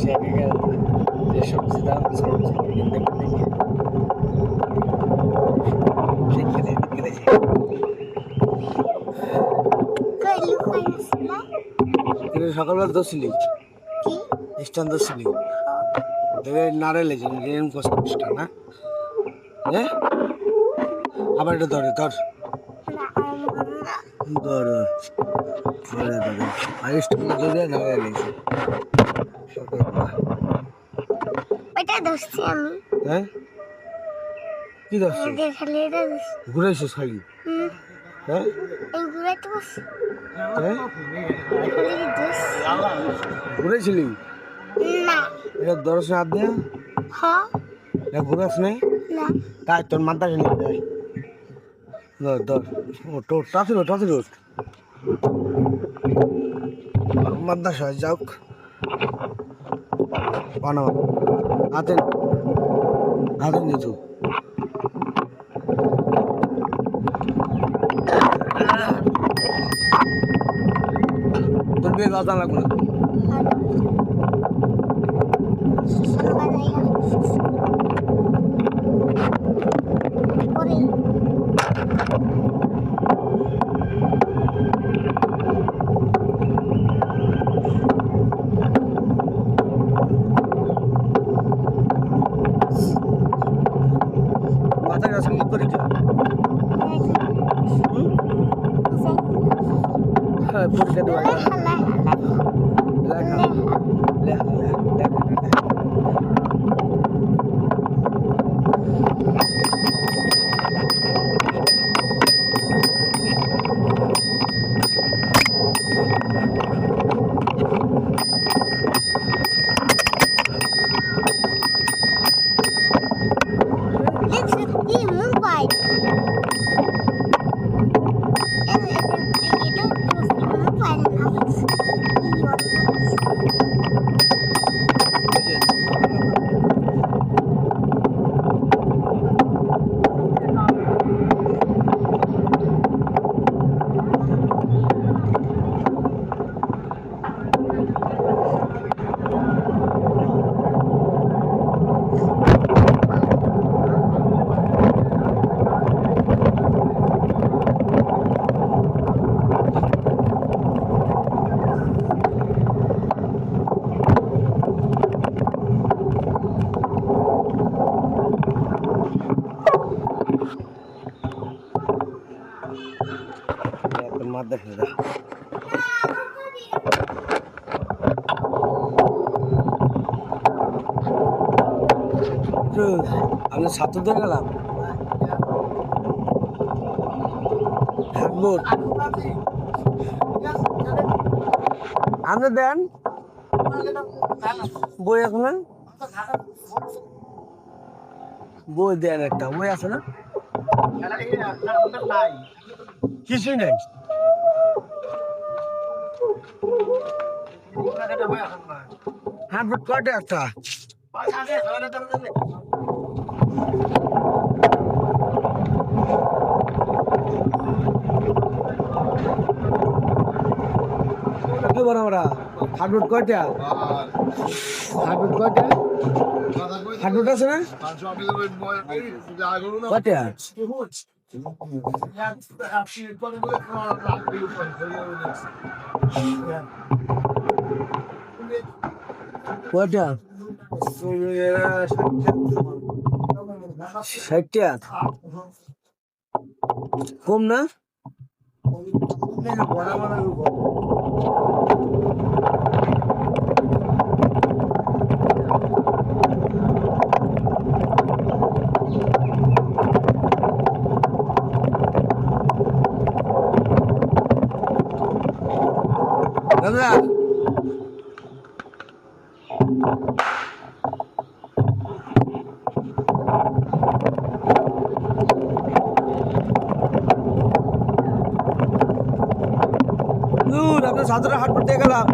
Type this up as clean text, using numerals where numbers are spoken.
যে সবজি দাম সবজি কিনতে দেখি সকালবেলা দোষিলি খ্রিস্টান দোষিলি নাড়াইলে যেন কষ্ট না হ্যাঁ আবার এটা ধরে ধর ধর ধরে ধরে আর স্টুডেন্ট যদি নাড়াইলে ওইটা ধরছি আমি হ্যাঁ কি ধরছিস ঘুরাইছিস খালি হ্যাঁ হ্যাঁ ঘুরেছিলি এটা দরজা হাত দিয়ে এটা ঘুরাস নেই তাই তোর মাথা নিয়ে যায় ধর ধর ও টোট টাচি রোড মাদ্রাসা যাওক বানাও হাতে নিচু তোর বিয়ে গাছ লাগবে না মাথায় গাছ মুখ করে হ্যাঁ পরীক্ষা দেওয়া লেখা লেখা দেখে যা আমি ছাত্রদের গেলাম আপনি দেন বই এখন বই দেন একটা বই আছে না কিছুই নেই হ্যাঁ কয়টা একটা কি বড় আমরা হাটুট কয়টা হাটুট কয়টা হাটুট আছে না কয়টা কয়টা 60 কম না দাদা আপনার ছাত্ররা হাট করতে গেলাম